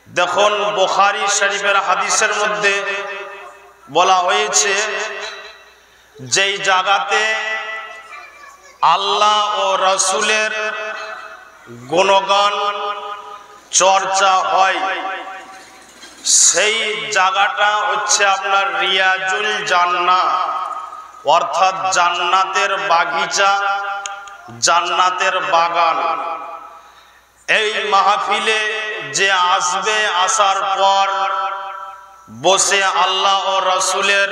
দেখুন বুখারী শরীফের হাদিসের মধ্যে বলা হয়েছে যেই জায়গাতে আল্লাহ ও রাসূলের গুণগান চর্চা হয় সেই জায়গাটা হচ্ছে আপনার রিয়াজুল জান্নাহ, অর্থাৎ জান্নাতের বাগিচা, জান্নাতের বাগান। এই মাহফিলে যে আসবে, আসার পর বসে আল্লাহ ও রাসূলের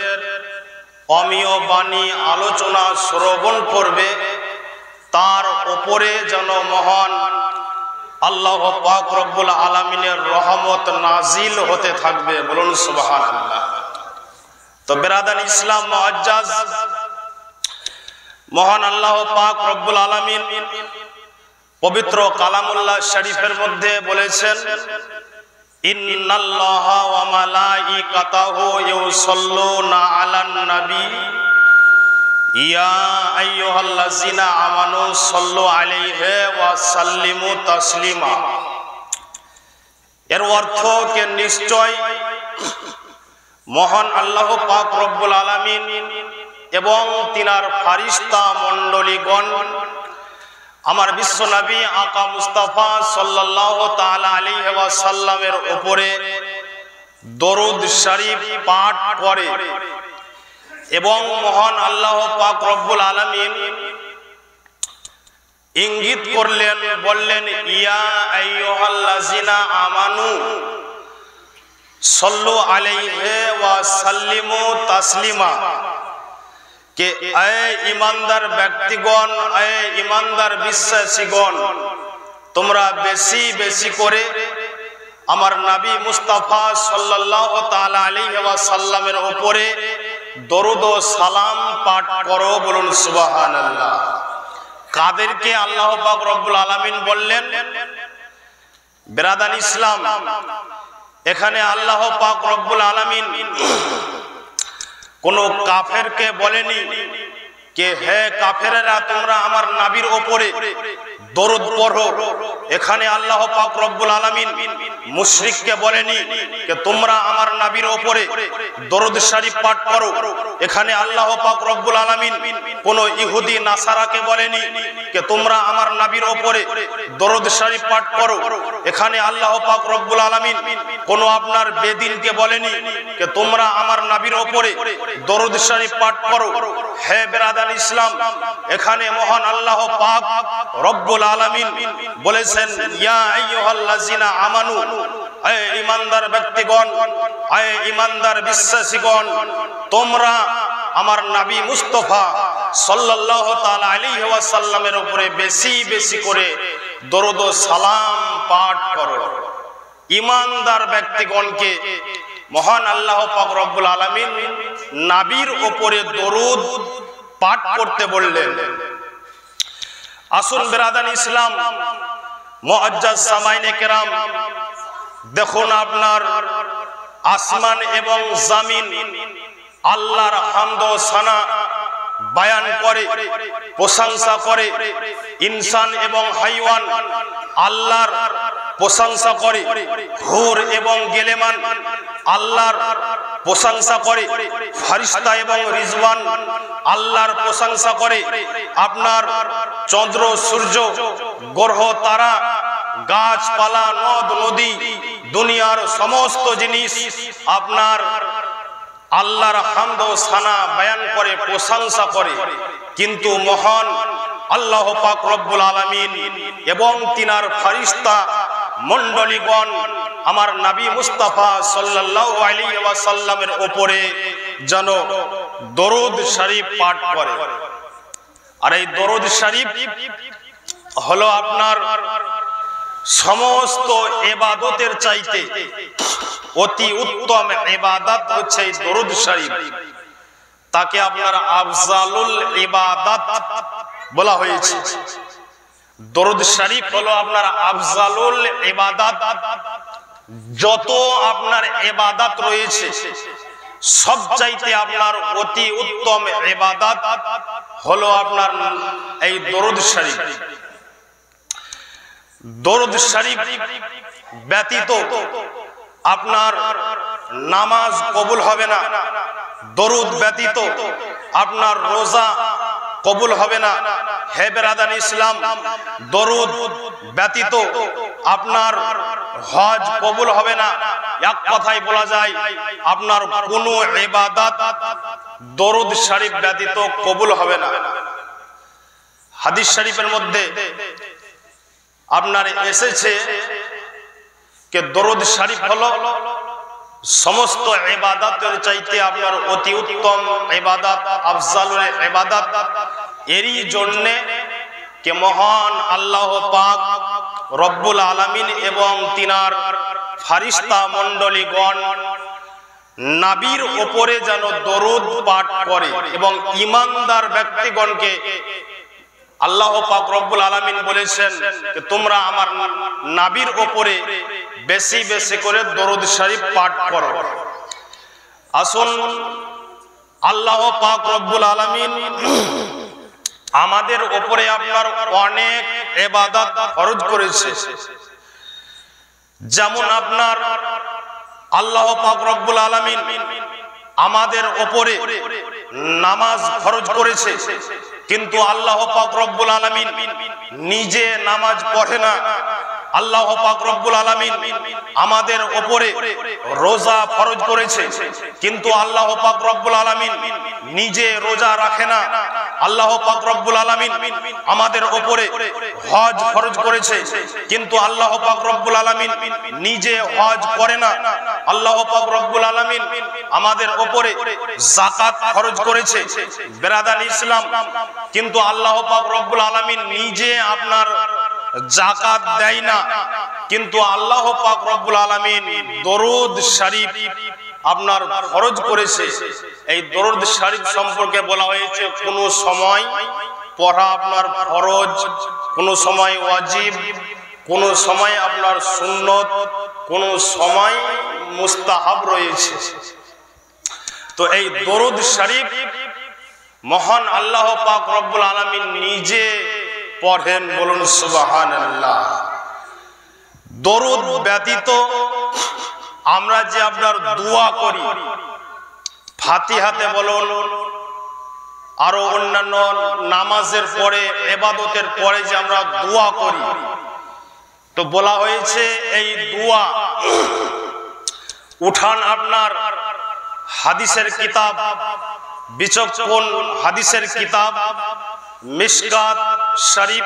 অমীয় বাণী আলোচনা শ্রবণ করবে, তার উপরে যেন মহান আল্লাহ পাক রব্বুল আলামিনের রহমত নাজিল হতে থাকবে। বলুন সুবহানাল্লাহ। তো বেরাদান ইসলাম মুআজ্জাজ, মহান আল্লাহ পাক রব্বুল আলামিন পবিত্র কালামুল্লাহ শরীফের মধ্যে বলেছেন, ইন্নাল্লাহা ওয়া মালাইকাতাহু ইউসাল্লুনা আলান নবী ইয়া আইয়ুহাল্লাযিনা আমানু সাল্লু আলাইহি ওয়া সাল্লিমু তাসলিমা। এর অর্থ কে নিশ্চয় মহান আল্লাহ পাক রব্বুল আলামিন এবং তিনার ফারিস্তা মণ্ডলীগণ আমার বিশ্ব নবী আকা মুস্তাফা সাল্লাল্লাহু তাআলা আলাইহি ওয়াসাল্লামের উপরে দরুদ শরীফ পাঠ করে এবং মহান আল্লাহ পাক রব্বুল আলামিন ইঙ্গিত করলেন, বললেন ইয়া আইয়ুহাল্লাযিনা আমানু সাল্লু আলাইহি ওয়া সাল্লিমু তাসলিমা, কে এ ঈমানদার ব্যক্তিগণ, এ ঈমানদার বিশ্বাসীগণ, তোমরা বেশি বেশি করে আমার নবী মুস্তাফা সাল্লাল্লাহু তাআলা আলাইহি ওয়াসাল্লামের উপরে দরুদ ও সালাম পাঠ করো। বলুন সুবহানাল্লাহ। কাদেরকে আল্লাহ পাক রব্বুল আলামিন বললেন? বেরাদান ইসলাম, এখানে আল্লাহ পাক রব্বুল আলামিন কোন কাফেরকে বলেনি কে হে কাফেরেরা তোমরা আমার নবীর উপরে দরুদ পড়ো। এখানে আল্লাহ পাক রব্বুল আলামিন মুশরিককে বলেনি যে তোমরা আমার নবীর উপরে দরুদ শরীফ পাঠ করো। এখানে আল্লাহ পাক রব্বুল আলামিন কোন ইহুদি নাসারাকে বলেনি যে তোমরা আমার নবীর উপরে দরুদ শরীফ পাঠ করো। এখানে আল্লাহ পাক রব্বুল আলামিন কোন আপনার বেদিনকে বলেনি যে তোমরা আমার নবীর উপরে দরুদ শরীফ পাঠ করো। হে বেরাদান ইসলাম, এখানে মহান আল্লাহ পাক রব্বুল আলামিন বলেছেন ইয়া আইয়ুহাল্লাযিনা আমানু, হে ঈমানদার ব্যক্তিগণ, হে ঈমানদার বিশ্বাসীগণ, তোমরা আমার নবী মুস্তাফা সাল্লাল্লাহু তাআলা আলাইহি ওয়াসাল্লামের উপরে বেশি বেশি করে দরুদ ও সালাম পাঠ করো। ঈমানদার ব্যক্তিগণকে মহান আল্লাহ পাক রব্বুল আলামিন নবীর উপরে দরুদ পাঠ করতে বললেন। আসুন বেরাদান ইসলাম মুআজ্জাজ সামাইনে কেরাম, দেখুন আপনার আসমান এবং জমিন আল্লাহর হামদ ও সানা বয়ান করে, প্রশংসা করে। ইনসান এবং হাইওয়ান আল্লাহর প্রশংসা করে, হুর এবং গেলেমান আল্লাহর প্রশংসা করে, ফারিস্তা এবং রিজওয়ান আল্লাহর প্রশংসা করে। আপনার চন্দ্র সূর্য গ্রহ তারা গাছপালা নদ নদী দুনিয়ার সমস্ত জিনিস আপনার আল্লাহর হামদ ও সানা বয়ান করে, প্রশংসা করে। কিন্তু মহান আল্লাহ পাক রব্বুল আলামিন এবং তিনার ফারিস্তা মণ্ডলীগণ আমার নবী মুস্তাফা সাল্লাল্লাহু আলাইহি ওয়াসাল্লামের উপরে যেন দরুদ শরীফ পাঠ করে। আর এই দরুদ শরীফ হলো আপনার সমস্ত ইবাদতের চাইতে অতি উত্তম ইবাদত হচ্ছে এই দরুদ শরীফ। তাকে আপনার আফজালুল ইবাদত বলা হয়েছে। দরুদ শরীফ হলো আপনার আফজালুল ইবাদত। যত আপনার ইবাদত রয়েছে সবচাইতে আপনার অতি উত্তম ইবাদত হলো আপনার এই দরুদ শরীফ। দরুদ শরীফ ব্যতীত আপনার নামাজ কবুল হবে না, দরুদ ব্যতীত আপনার রোজা কবুল হবে না। হে বেরাদার ইসলাম, দরুদ ব্যতীত আপনার হজ কবুল হবে না। এক কথায় বলা যায় আপনার কোনো ইবাদত দরুদ শরীফ ব্যতীত কবুল হবে না। হাদিস শরীফের মধ্যে আপনার এসেছে যে দরুদ শরীফ হলো সমস্ত ইবাদতের চাইতে আপনার অতি উত্তম ইবাদত, আফজালুল ইবাদত। এরই জন্য কে মহান আল্লাহ পাক রব্বুল আলামিন এবং তিনার ফারিস্তা মণ্ডলীগণ নবীর উপরে যেন দরুদ পাঠ করে এবং ঈমানদার ব্যক্তিগণকে আল্লাহ পাক রব্বুল আলামিন বলেছেন যে তোমরা আমার নবীর উপরে বেশি বেশি করে দরুদ শরীফ পাঠ করো। আসুন, আল্লাহ পাক রব্বুল আলামিন আমাদের উপরে আপনার অনেক ইবাদত ফরজ করেছে। যেমন আপনার আল্লাহ পাক রব্বুল আলামিন আমাদের উপরে নামাজ ফরজ করেছে, কিন্তু আল্লাহ পাক রব্বুল আলামিন নিজে নামাজ পড়ে না। আল্লাহ পাক রব্বুল আলামিন আমাদের উপরে রোজা ফরজ করেছে, কিন্তু আল্লাহ পাক রব্বুল আলামিন নিজে রোজা রাখে না। আল্লাহ পাক রব্বুল আলামিন আমাদের উপরে হজ ফরজ করেছে, কিন্তু আল্লাহ পাক রব্বুল আলামিন নিজে হজ করে না। আল্লাহ পাক রব্বুল আলামিন আমাদের উপরে যাকাত ফরজ করেছে বেরাদার ইসলাম, কিন্তু আল্লাহ পাক রব্বুল আলামিন নিজে আপনার যাকাত দেয় না। কিন্তু আল্লাহ পাক রব্বুল আলামিন দরুদ শরীফ আপনার ফরজ করেছে। এই দরুদ শরীফ সম্পর্কে বলা হয়েছে কোন সময় পড়া আপনার ফরজ, কোন সময় ওয়াজিব, কোন সময় আপনার সুন্নত, কোন সময় মুস্তাহাব রয়েছে। তো এই দরুদ শরীফ মহান আল্লাহ পাক রব্বুল আলামিন নিজে পড়েন, বলুন সুবহানাল্লাহ। দরুদ ব্যতীত আমরা যে আপনার দোয়া করি, ফাতিহাতে বলুন, আরো অন্যান্য নামাজের পরে ইবাদতের পরে যে আমরা দোয়া করি, তো বলা হয়েছে এই দোয়া উঠান আপনার হাদিসের কিতাব, বিচক্ষণ হাদিসের কিতাব মিশকাত শরীফ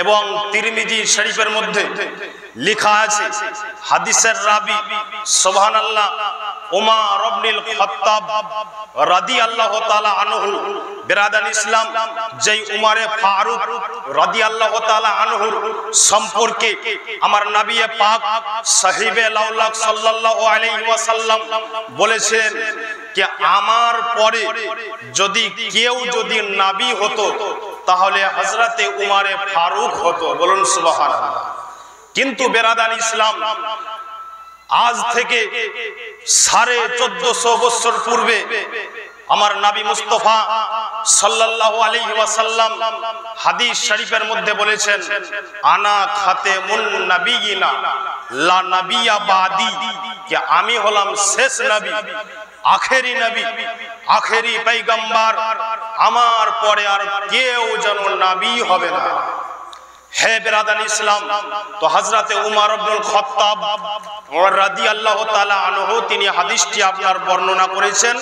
এবং তিরমিজি শরীফের মধ্যে লেখা আছে, হাদিসের রাবি সুবহানাল্লাহ উমর ইবনুল খাত্তাব রাদিয়াল্লাহু তাআলা আনহু বিরাদার ইসলাম, যেই উমরে ফারুক রাদিয়াল্লাহু তাআলা আনহুর সম্পর্কে আমার নবী পাক সাহিবে লাউলাক সাল্লাল্লাহু আলাইহি ওয়াসাল্লাম বলেছেন যে আমার পরে যদি কেউ যদি নবী হতো তাহলে হযরতে উমরে ফারুক হতো, বলুন সুবহানাল্লাহ। কিন্তু বেরাদার ইসলাম, আজ থেকে 1450 বছর পূর্বে আমার নবী মুস্তাফা সাল্লাল্লাহু আলাইহি ওয়াসাল্লাম হাদিস শরীফের মধ্যে বলেছেন, আনা খাতেমুন নবিয়িনা লা নবিয়্যা বাদি, যে আমি হলাম শেষ নবী, আখেরি নবী, আখেরি পয়গম্বর, আমার পরে আর কেউ যেন নবী হবে না। হে বিরাদার ইসলাম, তো হযরতে উমর ইবনুল খাত্তাব রাদিয়াল্লাহু তাআলা আনহু তিনি হাদিসটি আপনার বর্ণনা করেছেন।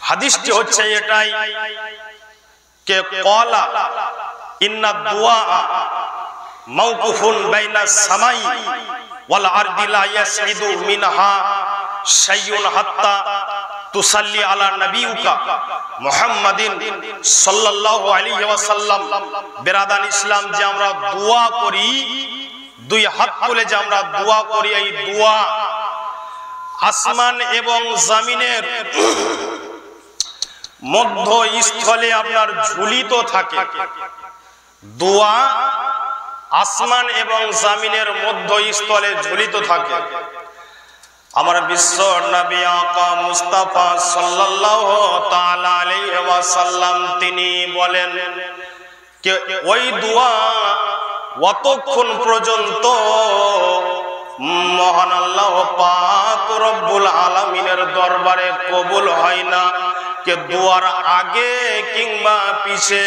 হাদিসটি হচ্ছে এটাই কে ক্বালা ইন্না দুআ মাওকুফুন বাইনাস সামাই ওয়াল আরদি লা ইয়াসইদু মিনহা শাইউন হাত্তা তুসাল্লি আলা নবিয়্যিকা মুহাম্মাদিন সাল্লাল্লাহু আলাইহি ওয়াসাল্লাম। বিরাদার ইসলাম, যে আমরা দোয়া করি, দুই হাত তুলে যে আমরা দোয়া করি, এই দোয়া আসমান এবং জমিনের মধ্যস্থলে আপনার ঝুলিত থাকে। দোয়া আসমান এবং জমিনের মধ্যস্থলে ঝুলিত থাকে। আমার বিশ্ব নবী আকা মুস্তাফা সাল্লাল্লাহু তাআলা আলাইহি ওয়াসাল্লাম তিনি বলেন যে ওই দোয়া অতক্ষণ পর্যন্ত মহান আল্লাহ পাক রব্বুল আলামিনের দরবারে কবুল হয় না কে দুয়ার আগে কিংবা পিছে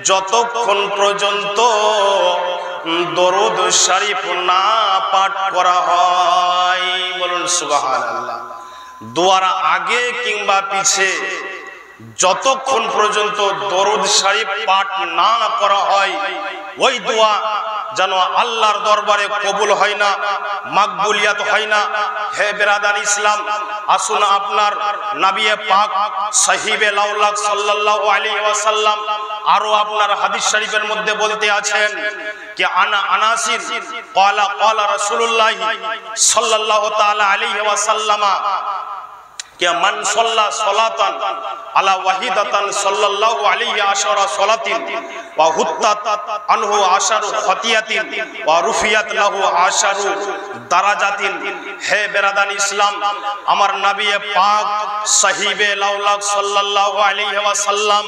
যতক্ষণ পর্যন্ত দরুদ শরীফ না পাঠ করা হয়। বলুন সুবহানাল্লাহ। দুয়ার আগে কিংবা পিছে যতক্ষণ পর্যন্ত দরুদ শরীফ পাঠ না করা হয় ওই দোয়া যেন আল্লাহর দরবারে কবুল হয় না, মাকবুলিয়াত হয় না। হে বেরাদার ইসলাম, আসুন আপনার নবী পাক সাহিবে লাউলাক সাল্লাল্লাহু আলাইহি ওয়াসাল্লাম আরো আপনার হাদিস শরীফের মধ্যে বলতে আছেন कि अनासिर قال رسول الله صلى الله تعالى عليه وسلم कि मन सल्ला सलातन अला वाहिदतन सल्लल्लाहु अलैहि आशरा सलातिन व हुत्तात अनहु आशरु खतियातिन व रुफियात लहु आशरु दराजातिन। हे बेरादान इस्लाम, আমার নবী পাক সাহিবে লাউলাক সাল্লাল্লাহু আলাইহি ওয়াসাল্লাম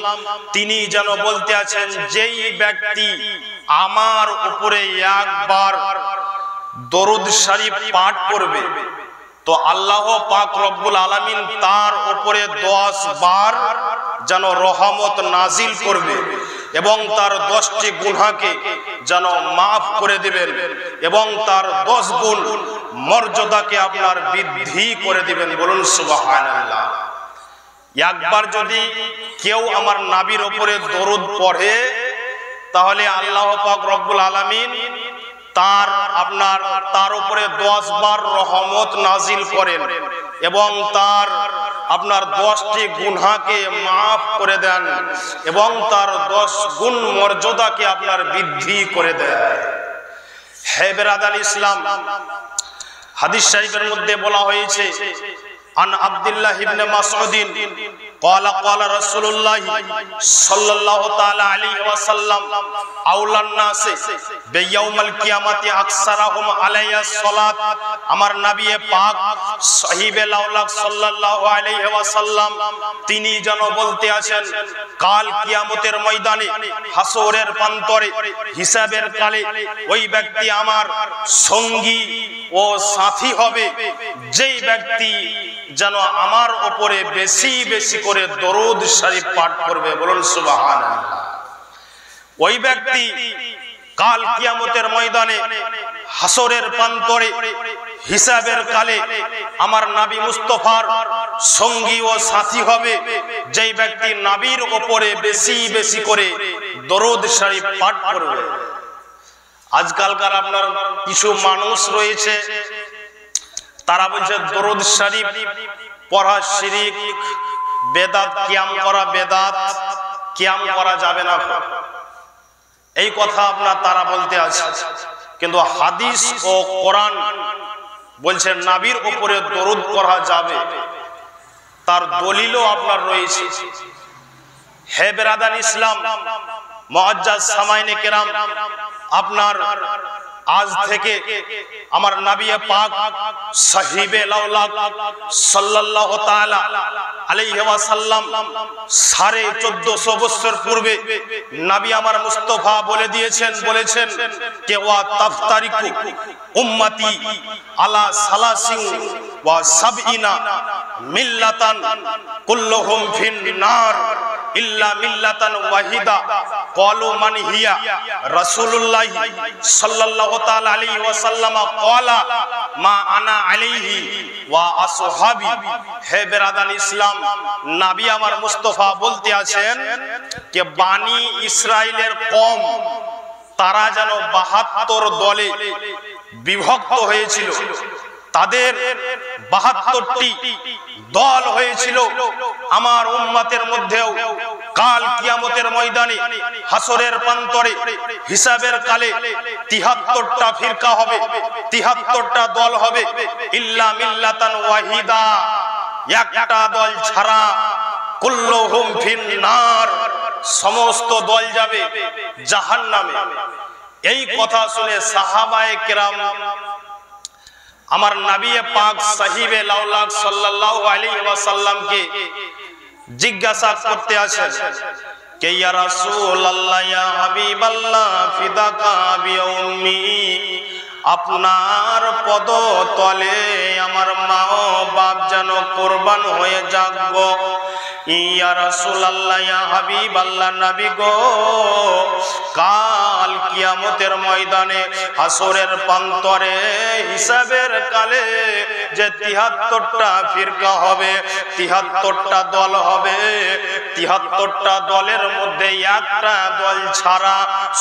তিনি যেন বলতে আছেন, যেই ব্যক্তি আমার উপরে একবার দরুদ শরীফ পাঠ করবে তো আল্লাহ পাক রব্বুল আলামিন তার উপরে 10 বার যেন রহমত নাজিল করবে এবং তার 10টি গুনাহকে যেন মাফ করে দিবেন এবং তার 10 গুণ মর্যাদাকে আপনার বৃদ্ধি করে দিবেন। বলুন সুবহানাল্লাহ। একবার যদি কেউ আমার নবীর উপরে দরুদ পড়ে তাহলে আল্লাহ পাক রব্বুল আলামিন তার উপরে 10 বার রহমত নাজিল করেন এবং তার আপনার 10টি গুনাহকে মাফ করে দেন এবং তার 10 গুণ মর্যাদাকে আপনার বৃদ্ধি করে দেন। হে বেরাদার ইসলাম, হাদিস শরীফের মধ্যে বলা হয়েছে আন আব্দুল্লাহ ইবনে মাসউদ قال قال رسول الله صلى الله تعالى عليه وسلم اولى الناس بيوم القيامه اكثرهم علي الصلاه। আমার নবী পাক সাহিবে লাউলাক সাল্লাল্লাহু আলাইহি ওয়াসাল্লাম তিনি যেন বলতে আছেন, কাল কিয়ামতের ময়দানে হাসরের প্রান্তরে হিসাবের কালে ওই ব্যক্তি আমার সঙ্গী ও সাথী হবে যেই ব্যক্তি যেন আমার উপরে বেশি বেশি করে দরুদ শরীফ পাঠ করবে। বলুন সুবহানাল্লাহ। ওই ব্যক্তি কাল কিয়ামতের ময়দানে হাসরের প্রান্তরে হিসাবের কালে আমার নবী মুস্তাফার সঙ্গী ও সাথী হবে যেই ব্যক্তি নবীর উপরে বেশি বেশি করে দরুদ শরীফ পাঠ করবে। আজকালকার আপনার কিছু মানুষ রয়েছে তারা বলছে দরুদ শরীফ পড়া শিরক, বেদাত, কিয়াম করা বেদাত, কিয়াম করা যাবে না, এই কথা আপনার তারা বলতে আছে। কিন্তু হাদিস ও কোরআন বলছে নবীর উপরে দরুদ পড়া যাবে, তার দলিলও আপনার রয়েছে। হে বেরাদান ইসলাম, মুআজ্জাজ সামাইনে কেরাম, আপনার আজ থেকে আমার নবী পাক সাহিবে লাউলাক সাল্লাল্লাহু তাআলা আলাইহি ওয়াসাল্লাম 1450 বছর পূর্বে নবী আমার মুস্তাফা বলে দিয়েছেন, বলেছেন কে ওয়া তাফতারিকু উম্মতি আলা সালাসিন ওয়া সাবঈনা মিল্লাতান কুল্লুহুম ফিন নার ইল্লা মিল্লাতান ওয়াহিদা। ক্বালু মান হিয়া? রাসূলুল্লাহ সাল্লাল্লাহু তাআলা আলাইহি ওয়াসাল্লাম ক্বালা মা আনা আলাইহি ওয়া আসহাবি। হে বেরাদান ইসলাম, নবী আমার মুস্তাফা বলতে আছেন যে বানি ইসরাইলের কওম তারা যেন 72 দলে বিভক্ত হয়েছিল, তাদের 72টি দল হয়েছিল। আমার উম্মতের মধ্যেও কাল কিয়ামতের ময়দানে হাসরের প্রান্তরে হিসাবের কালে 73টা ফিরকা হবে, 73টা দল হবে, ইল্লা মিল্লাতান ওয়াহিদা, একটা দল ছাড়া, কুল্লুহুম ফিন নার, সমস্ত দল যাবে জাহান্নামে। এই কথা শুনে সাহাবায়ে কেরাম আমার নবী পাক সাহিবে লাউলাক সাল্লাল্লাহু আলাইহি ওয়াসাল্লামকে জিজ্ঞাসা করতে আছেন কে ইয়া রাসূলুল্লাহ ইয়া হাবিবাল্লাহ ফিদাকা বিউম্মি আপনার পদতলে আমার মা ও বাপ যেন কোরবান হয়ে যাক গো। ইয়া রাসূলুল্লাহ, ইয়া হাবিবাল্লাহ, নবী গো, কাল কিয়ামতের ময়দানে হাসরের প্রান্তরে হিসাবের কালে যে ৭৩টা ফিরকা হবে, ৭৩টা দল হবে, ৭৩টা দলের মধ্যে একটা দল ছাড়া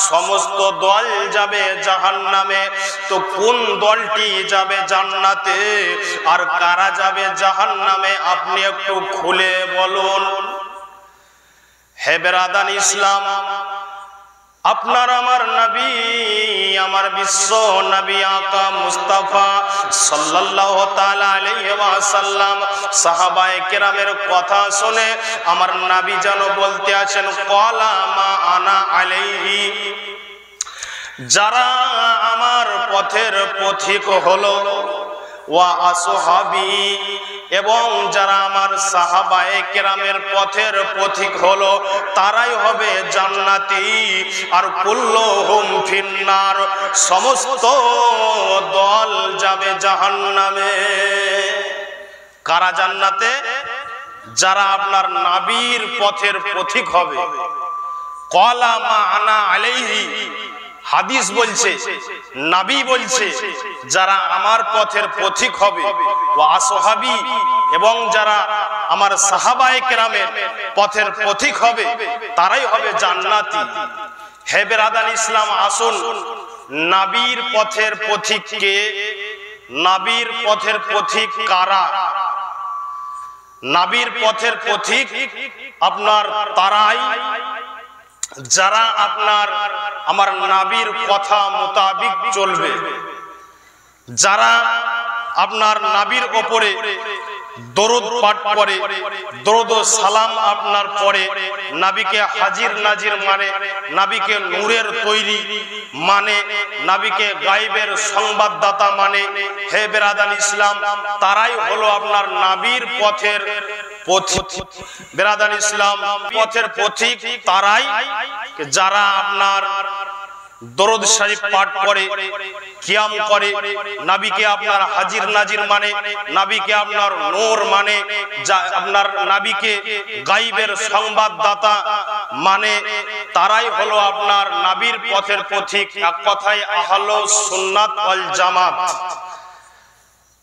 সমস্ত দল যাবে জাহান্নামে। তো কোন দলটি যাবে জান্নাতে আর কারা যাবে জাহান্নামে আপনি একটু খুলে বলুন। হে বেরাদান ইসলাম, আপনার আমার নবী, আমার বিশ্ব নবী আকা মুস্তাফা সাল্লাল্লাহু তাআলা আলাইহি ওয়াসাল্লাম সাহাবায়ে কেরামের কথা শুনে আমার নবী যেন বলতে আছেন, ক্বালা মা আনা আলাইহি, যারা আমার পথের পথিক হলো, ওয়া আসহাবি, এবং যারা আমার সাহাবায়ে কেরামের পথের পথিক হলো তারাই হবে জান্নাতি। আর কুল্লুহুম ফিন্নার, সমস্ত দল যাবে জাহান্নামে। কারা জান্নাতে? যারা আপনার নবীর পথের পথিক হবে। ক্বালা মা আনা আলাইহি, হাদিস বলছে, নবী বলছে, যারা আমার পথের পথিক হবে, ওয়া আসহাবি, এবং যারা আমার সাহাবায়ে কেরামের পথের পথিক হবে তারাই হবে জান্নাতি। হে বেরাদান ইসলাম, আসুন নবীর পথের পথিক কে? নবীর পথের পথিক কারা? নবীর পথের পথিক আপনার তারাই যারা আপনার আমার নবীর কথা মোতাবিক চলবে, যারা আপনার নবীর উপরে দরুদ পাঠ করে, দরুদ ও সালাম আপনার পড়ে, নবীকে হাজির নাজির মানে, নবীকে নূরের তৈরি মানে, নবীকে গায়বের সংবাদদাতা মানে। হে বেরাদান ইসলাম, তারাই হলো আপনার নবীর পথের পথিক। বেরাদান ইসলাম, পথের পথিক তারাই যারা আপনার দরুদ শরীফ পাঠ করে, কিয়াম করে, নবীকে আপনার হাজির নাজির মানে, নবীকে আপনার নূর মানে, আপনার নবীকে গায়বের সংবাদদাতা মানে, তারাই হলো আপনার নবীর পথের পথিক। এক কথায় আহলুস সুন্নাত ওয়াল জামাত।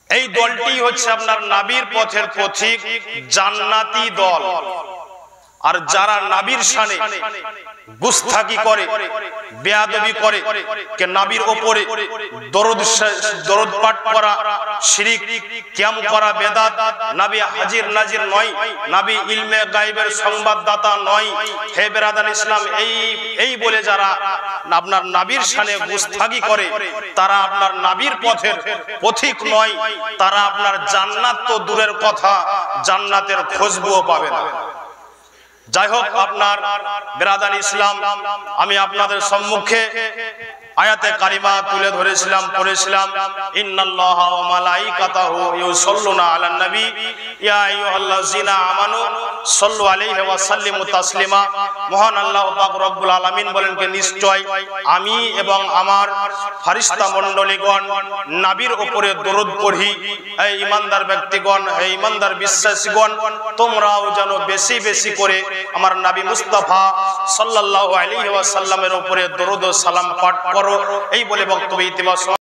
এই দলটি হচ্ছে আপনার নবীর পথের পথিক, জান্নাতি দল। আর যারা নবীর শানে গুস্তাখি করে, বেয়াদবি করে, কে নবীর উপরে দরুদ পাঠ করা শিরক, কিয়াম করা বেদাত, নবী হাজির নাজির নয়, নবী ইলমে গায়বের সংবাদদাতা নয়। হে বেরাদান ইসলাম, এই বলে যারা আপনার নবীর শানে গুস্তাখি করে তারা আপনার নবীর পথের পথিক নয়। তারা আপনার জান্নাত তো দূরের কথা, জান্নাতের খুশবুও পাবে না। যাই হোক, আপনার বেরাদান ইসলাম, আমি আপনাদের সম্মুখে আয়াতে কারিমা তুলে ধরেছিলাম, পড়েছিলাম, ইন্নাল্লাহা ওয়া মালাইকাতাহু ইউসাল্লুনা আলান নবী ইয়া আইয়ুহাল্লাযিনা আমানু সাল্লু আলাইহি ওয়া সাল্লিমু তাসলিমা। মহান আল্লাহ পাক রব্বুল আলামিন বলেন যে নিশ্চয় আমি এবং আমার ফেরেশতা মণ্ডলীগণ নবীর উপরে দরুদ পড়ি। এই ঈমানদার ব্যক্তিগণ, এই ঈমানদার বিশ্বাসীগণ, তোমরাও যেন বেশি বেশি করে আমার নবী মুস্তাফা সাল্লাল্লাহু আলাইহি ওয়াসাল্লামের উপরে দরুদ ও সালাম পাঠ করো। এই বলে বক্তব্য ইতিবাচক।